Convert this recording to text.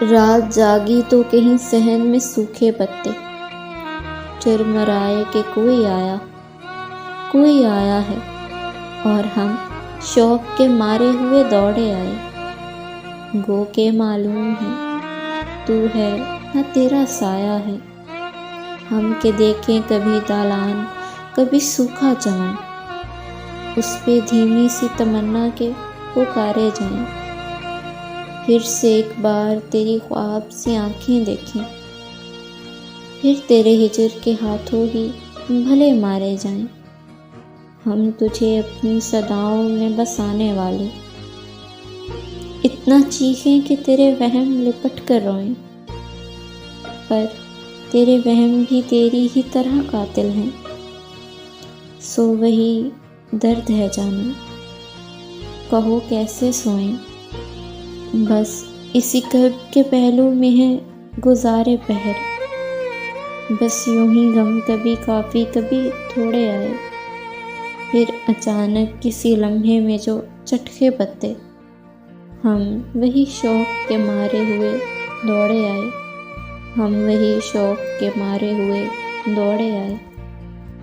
رات جاگی تو کہیں صحن میں سوکھے پتے، چرمرائے کہ کوئی آیا ہے، اور ہم شوق کے مارے ہوئے دوڑے آئے۔ گو کہ معلوم ہے تو ہے نہ تیرا سایہ ہے، ہم کہ دیکھیں کبھی دالان کبھی سوکھا چمن، اس پہ دھیمی سی تمنا کے پکارے جائیں۔ پھر سے ایک بار تیری خواب سی آنکھیں دیکھیں، پھر تیرے ہجر کے ہاتھوں ہی بھلے مارے جائیں۔ ہم تجھے اپنی صداؤں میں بسانے والے، اتنا چیخیں کہ تیرے وہم لپٹ کر روئیں، پر تیرے وہم بھی تیری ہی طرح قاتل ہیں۔ سو وہی درد ہے جانا، کہو کیسے سوئیں، بس اسی قلب کے پہلو میں ہے گزارے پہر۔ بس یوں ہی غم کبھی کافی کبھی تھوڑے آئے، پھر اچانک کسی لمحے میں جو چٹکے پتے، ہم وہی شوق کے مارے ہوئے دوڑے آئے، ہم وہی شوق کے مارے ہوئے دوڑے آئے۔